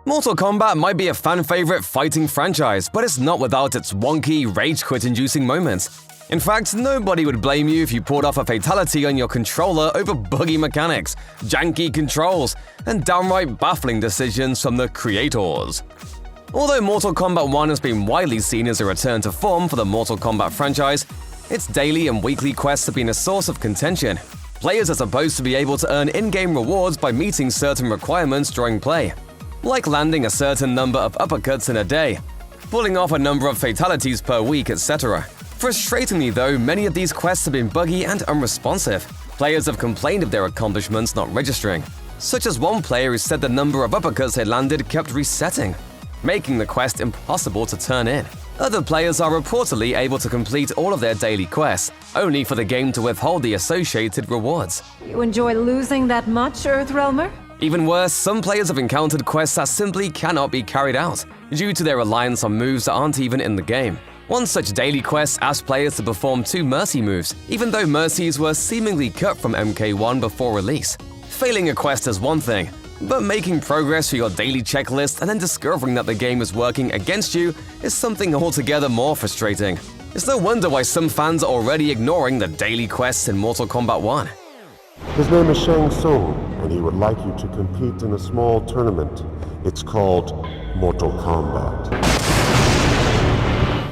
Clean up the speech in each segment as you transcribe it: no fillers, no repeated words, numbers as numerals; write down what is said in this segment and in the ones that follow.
Mortal Kombat might be a fan-favorite fighting franchise, but it's not without its wonky, rage-quit-inducing moments. In fact, nobody would blame you if you pulled off a fatality on your controller over buggy mechanics, janky controls, and downright baffling decisions from the kreators. Although Mortal Kombat 1 has been widely seen as a return to form for the Mortal Kombat franchise, its daily and weekly quests have been a source of contention. Players are supposed to be able to earn in-game rewards by meeting certain requirements during play, like landing a certain number of uppercuts in a day, pulling off a number of fatalities per week, etc. Frustratingly though, many of these quests have been buggy and unresponsive. Players have complained of their accomplishments not registering, such as one player who said the number of uppercuts they landed kept resetting, making the quest impossible to turn in. Other players are reportedly able to complete all of their daily quests, only for the game to withhold the associated rewards. You enjoy losing that much, Earthrealmer? Even worse, some players have encountered quests that simply cannot be carried out, due to their reliance on moves that aren't even in the game. One such daily quest asked players to perform 2 mercy moves, even though mercies were seemingly cut from MK1 before release. Failing a quest is one thing, but making progress for your daily checklist and then discovering that the game is working against you is something altogether more frustrating. It's no wonder why some fans are already ignoring the daily quests in Mortal Kombat 1. His name is Shang Tsung, and he would like you to compete in a small tournament. It's called Mortal Kombat.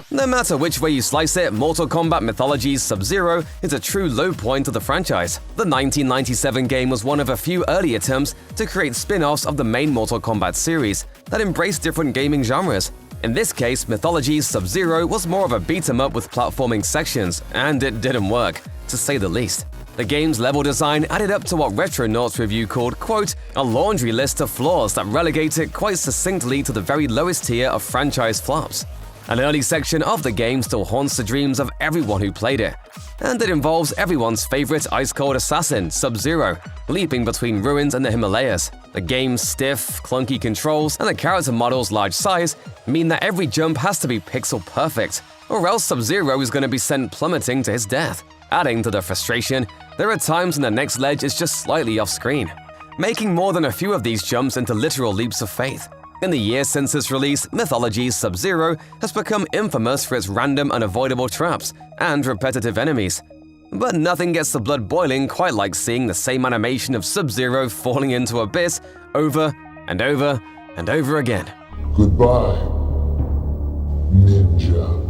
No matter which way you slice it, Mortal Kombat Mythology's Sub-Zero is a true low point of the franchise. The 1997 game was one of a few early attempts to create spin-offs of the main Mortal Kombat series that embraced different gaming genres. In this case, Mythology's Sub-Zero was more of a beat-em-up with platforming sections, and it didn't work, to say the least. The game's level design added up to what Retronauts review called, quote, a laundry list of flaws that relegate it quite succinctly to the very lowest tier of franchise flops. An early section of the game still haunts the dreams of everyone who played it, and it involves everyone's favorite ice-cold assassin, Sub-Zero, leaping between ruins and the Himalayas. The game's stiff, clunky controls and the character model's large size mean that every jump has to be pixel perfect, or else Sub-Zero is going to be sent plummeting to his death. Adding to the frustration, there are times when the next ledge is just slightly off-screen, making more than a few of these jumps into literal leaps of faith. In the year since its release, Mythology's Sub-Zero has become infamous for its random, unavoidable traps and repetitive enemies. But nothing gets the blood boiling quite like seeing the same animation of Sub-Zero falling into abyss over and over and over again. Goodbye, Ninja.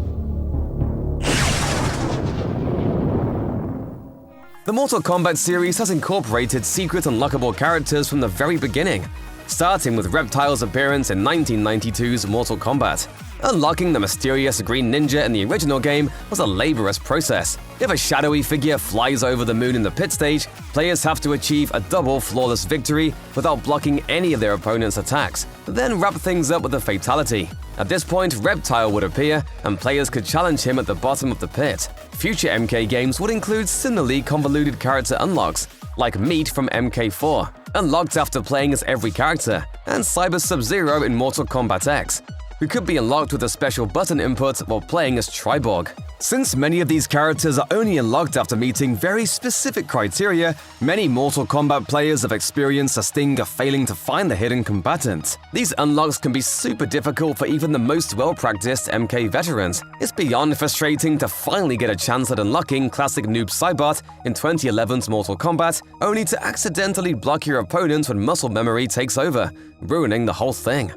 The Mortal Kombat series has incorporated secret unlockable characters from the very beginning, starting with Reptile's appearance in 1992's Mortal Kombat. Unlocking the mysterious Green Ninja in the original game was a laborious process. If a shadowy figure flies over the moon in the pit stage, players have to achieve a double flawless victory without blocking any of their opponent's attacks, then wrap things up with a fatality. At this point, Reptile would appear, and players could challenge him at the bottom of the pit. Future MK games would include similarly convoluted character unlocks, like Meat from MK4, unlocked after playing as every character, and Cyber Sub-Zero in Mortal Kombat X, who could be unlocked with a special button input while playing as Triborg. Since many of these characters are only unlocked after meeting very specific criteria, many Mortal Kombat players have experienced the sting of failing to find the hidden combatant. These unlocks can be super difficult for even the most well-practiced MK veterans. It's beyond frustrating to finally get a chance at unlocking classic Noob Saibot in 2011's Mortal Kombat, only to accidentally block your opponent when muscle memory takes over, ruining the whole thing.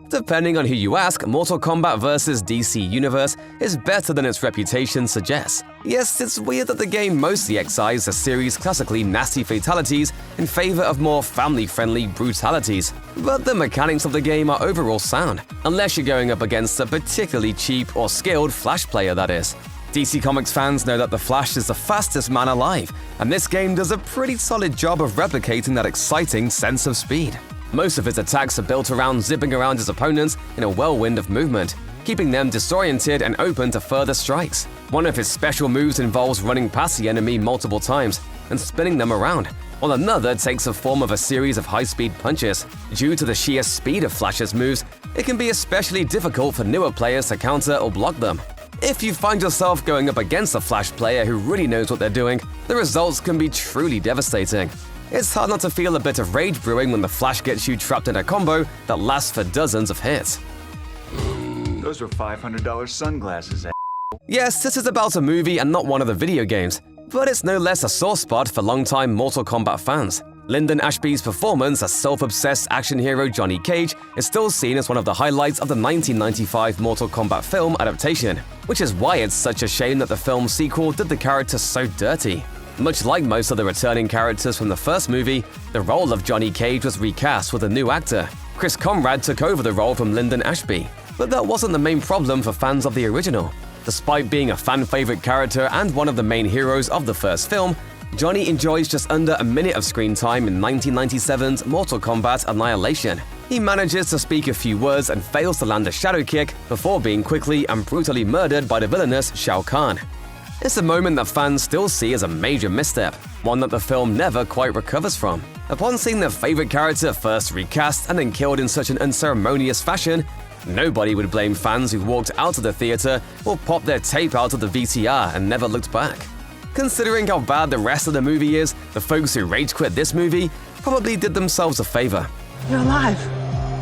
Depending on who you ask, Mortal Kombat vs. DC Universe is better than its reputation suggests. Yes, it's weird that the game mostly excised the series' classically nasty fatalities in favor of more family-friendly brutalities, but the mechanics of the game are overall sound, unless you're going up against a particularly cheap or skilled Flash player, that is. DC Comics fans know that the Flash is the fastest man alive, and this game does a pretty solid job of replicating that exciting sense of speed. Most of his attacks are built around zipping around his opponents in a whirlwind of movement, keeping them disoriented and open to further strikes. One of his special moves involves running past the enemy multiple times and spinning them around, while another takes the form of a series of high-speed punches. Due to the sheer speed of Flash's moves, it can be especially difficult for newer players to counter or block them. If you find yourself going up against a Flash player who really knows what they're doing, the results can be truly devastating. It's hard not to feel a bit of rage brewing when the Flash gets you trapped in a combo that lasts for dozens of hits. Those were $500 sunglasses. Yes, this is about a movie and not one of the video games, but it's no less a sore spot for longtime Mortal Kombat fans. Lyndon Ashby's performance as self-obsessed action hero Johnny Cage is still seen as one of the highlights of the 1995 Mortal Kombat film adaptation, which is why it's such a shame that the film's sequel did the character so dirty. Much like most of the returning characters from the first movie, the role of Johnny Cage was recast with a new actor. Chris Conrad took over the role from Lyndon Ashby, but that wasn't the main problem for fans of the original. Despite being a fan-favorite character and one of the main heroes of the first film, Johnny enjoys just under a minute of screen time in 1997's Mortal Kombat Annihilation. He manages to speak a few words and fails to land a shadow kick before being quickly and brutally murdered by the villainous Shao Kahn. It's a moment that fans still see as a major misstep, one that the film never quite recovers from. Upon seeing their favorite character first recast and then killed in such an unceremonious fashion, nobody would blame fans who walked out of the theater or popped their tape out of the VCR and never looked back. Considering how bad the rest of the movie is, the folks who rage quit this movie probably did themselves a favor. You're alive.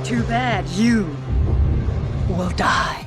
Too bad you will die.